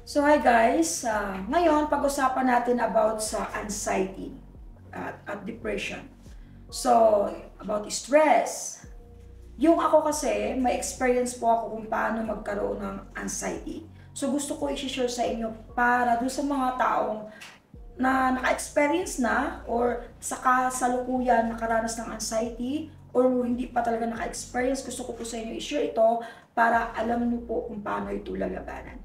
So hi guys, ngayon pag-usapan natin about sa anxiety at depression. So, about stress. Yung ako kasi, may experience po ako kung paano magkaroon ng anxiety. So gusto ko i-share sa inyo para doon sa mga taong na naka-experience na or sa kasalukuyan nakaranas ng anxiety or hindi pa talaga naka-experience, gusto ko po sa inyo i-share ito para alam niyo po kung paano ito lalabanan.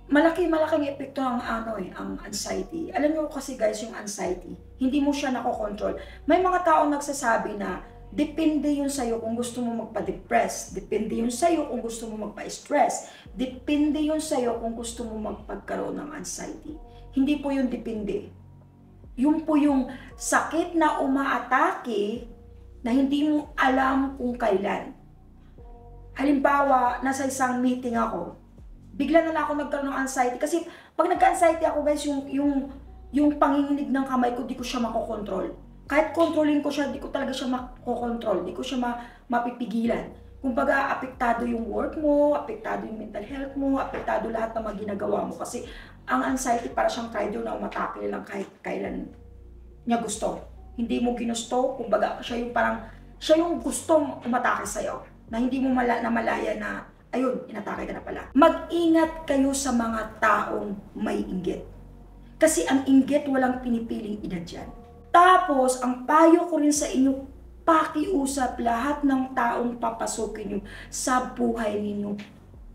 Malaking epekto ang ang anxiety. Alam niyo kasi guys, yung anxiety, hindi mo siya nakokontrol. May mga taong nagsasabi na depende yun sa'yo kung gusto mo magpa-depress. Depende yun sa'yo kung gusto mo magpa-stress. Depende yun sa'yo kung gusto mo magpagkaroon ng anxiety. Hindi po yun depende. Yun po yung sakit na umaatake na hindi mo alam kung kailan. Halimbawa, nasa isang meeting ako, bigla na lang ako nagkaroon ng anxiety. Kasi pag nagka-anxiety ako guys, yung panginginig ng kamay ko, di ko siya makokontrol. Kahit kontrolin ko siya, di ko talaga siya makokontrol. Di ko siya mapipigilan. Kumbaga, apektado yung work mo, apektado yung mental health mo, apektado lahat ng mga ginagawa mo. Kasi ang anxiety para siyang rider na umatake lang kahit kailan niya gusto. Hindi mo ginusto, kumbaga, siya yung gustong umatake sa'yo. Na hindi mo namalaya na ayun, inatake ka na pala. Mag-ingat kayo sa mga taong may inggit. Kasi ang inggit walang pinipiling edad yan. Tapos, ang payo ko rin sa inyo, pakiusap lahat ng taong papasukin nyo sa buhay ninyo,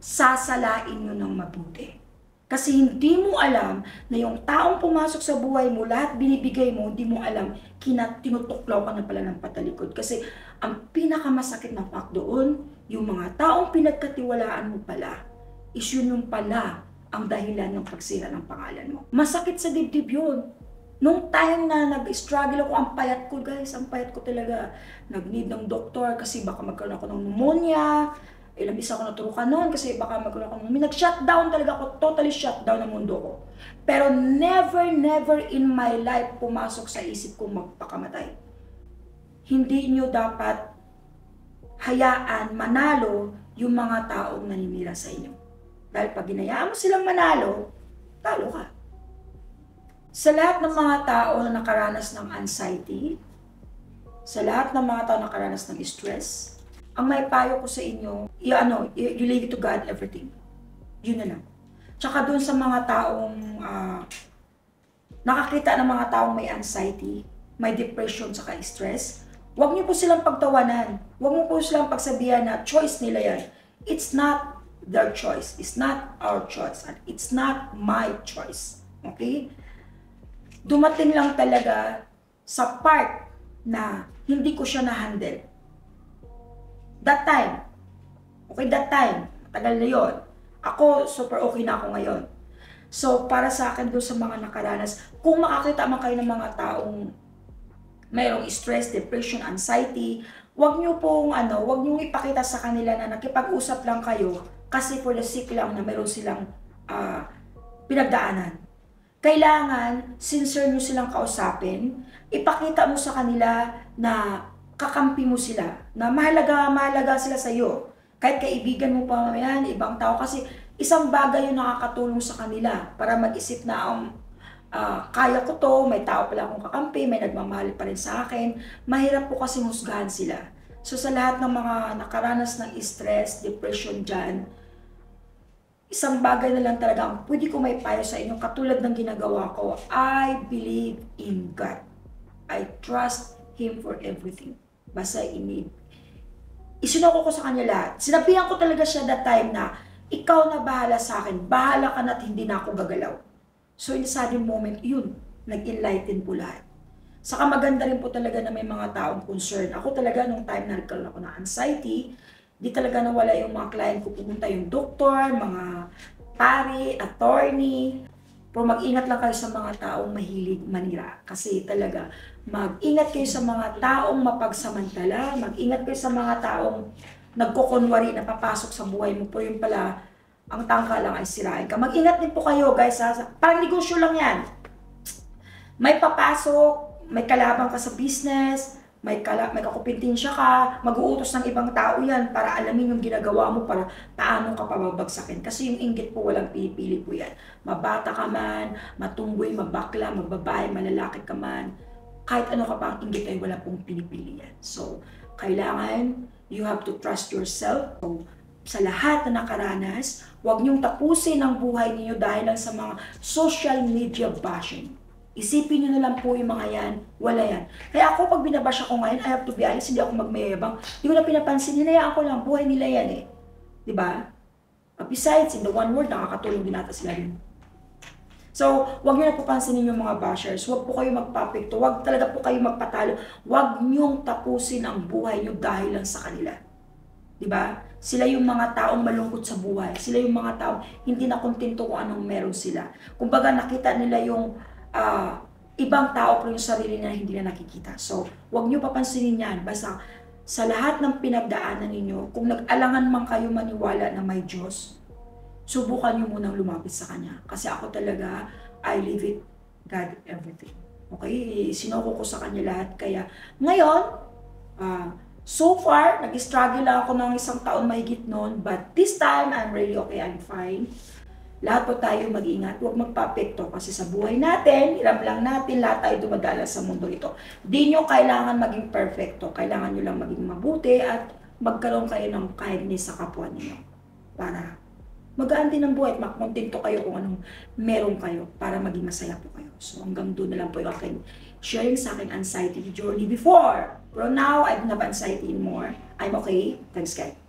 sasalain nyo ng mabuti. Kasi hindi mo alam na yung taong pumasok sa buhay mo, lahat binibigay mo, hindi mo alam, tinutuklaw ka na pala ng patalikod. Kasi ang pinakamasakit na fact doon, yung mga taong pinagkatiwalaan mo pala, is yun yung pala ang dahilan ng pagsira ng pangalan mo. Masakit sa dibdib yun. Nung time na nag-struggle ako, ang payat ko guys, ang payat ko talaga. Nag-need ng doktor kasi baka magkaroon ako ng pneumonia. Ilang isa ako naturukan noon kasi baka magkaroon ako ng pneumonia. Nag-shutdown talaga ako, totally shutdown ang mundo ko. Pero never in my life pumasok sa isip kong magpakamatay. Hindi nyo dapat hayaan manalo yung mga taong naninira sa inyo. Dahil pag ginayaan mo silang manalo, talo ka. Sa lahat ng mga tao na nakaranas ng anxiety, sa lahat ng mga tao na nakaranas ng stress, ang may payo ko sa inyo, you leave it to God everything. Yun na lang. Tsaka dun sa mga taong nakakita ng mga taong may anxiety, may depression, saka stress, huwag niyo po silang pagtawanan. Huwag mo po silang pagsabihan na choice nila yan. It's not their choice. It's not our choice. And it's not my choice. Okay? Dumating lang talaga sa part na hindi ko siya na-handle. That time. Okay, that time. Matagal na yun. Ako, super okay na ako ngayon. So, para sa akin doon sa mga nakaranas, kung makakita man kayo ng mga taong mayroong stress, depression, anxiety, wag niyo ipakita sa kanila na nakipag-usap lang kayo kasi for the sake lang na mayroon silang pinagdaanan. Kailangan, sincere nyo silang kausapin, ipakita mo sa kanila na kakampi mo sila, na mahalaga sila sa iyo. Kahit kaibigan mo pa yan, ibang tao, kasi isang bagay yung nakakatulong sa kanila para mag-isip na kaya ko to, may tao pala akong kakampi, may nagmamahal pa rin sa akin. Mahirap po kasi husgahan sila. So sa lahat ng mga nakaranas ng stress, depression dyan, isang bagay na lang talaga ang pwede ko may payo sa inyo, katulad ng ginagawa ko, I believe in God. I trust Him for everything. Basta isinoko ko sa kanya lahat. Sinabihan ko talaga siya that time na, ikaw na bahala sa akin, bahala ka na't hindi na ako gagalaw. So in a sudden moment, yun, nag-enlighten po lahat. Saka maganda rin po talaga na may mga taong concern. Ako talaga, nung time na nagkaroon ako ng anxiety, di talaga nawala yung mga client ko, pumunta yung doktor, mga pari, attorney. Pero mag-ingat lang kayo sa mga taong mahilig manira. Kasi talaga, mag-ingat kayo sa mga taong mapagsamantala, mag-ingat kayo sa mga taong nagkukunwari na papasok sa buhay mo, pero yung pala, ang tangka lang ay sirain ka. Mag-ingat din po kayo guys, ha? Parang negosyo lang yan. May papasok, may kalaban ka sa business, may kakupintensya ka, mag-uutos ng ibang tao yan para alamin yung ginagawa mo para paano ka pababagsakin. Kasi yung inggit po walang pinipili po yan. Mabata ka man, matumboy, mabakla, mababae, malalaki ka man, kahit ano ka pa ang inggit ay wala pong pinipili yan. So, kailangan you have to trust yourself. So, sa lahat na nakaranas, huwag niyong tapusin ang buhay niyo dahil lang sa mga social media bashing. Isipin nyo na lang po yung mga yan, wala yan. Kaya ako pag binabash ako ngayon, I have to be honest, hindi ako magmayabang. Hindi ko na pinapansin, hinayaan ko lang, buhay nila yan eh. Diba? Besides, in the one word, nakakatulong din natin sila din. So, huwag nyo na po pansinin yung mga bashers. Huwag po kayo magpapekto. Huwag talaga po kayo magpatalo. Huwag nyong tapusin ang buhay nyo dahil lang sa kanila. Diba? Sila yung mga taong malungkot sa buhay. Sila yung mga taong hindi na kontento kung anong meron sila. Kumbaga nakita nila yung ibang tao pero yung sarili na hindi na nakikita. So, huwag nyo papansinin yan. Basta sa lahat ng pinagdaanan ninyo, kung nag-alangan man kayo maniwala na may Diyos, subukan nyo munang lumapit sa Kanya. Kasi ako talaga, I leave it God everything. Okay? Sinuko ko sa Kanya lahat. Kaya ngayon, so far, nag-struggle lang ako ng 1 taon mahigit noon. But this time, I'm really okay. I'm fine. Lahat po tayo mag-ingat, huwag magpapekto kasi sa buhay natin, hiram lang natin, lahat tayo dumadala sa mundo ito. Di nyo kailangan maging perfecto, kailangan nyo lang maging mabuti at magkaroon kayo ng kindness sa kapwa niyo para magaan din ang buhay at makontento kayo kung anong meron kayo para maging masaya po kayo. So hanggang doon na lang po yung aking sharing sa aking anxiety journey before. Pero now, I don't have anxiety anymore. I'm okay. Thanks, guys.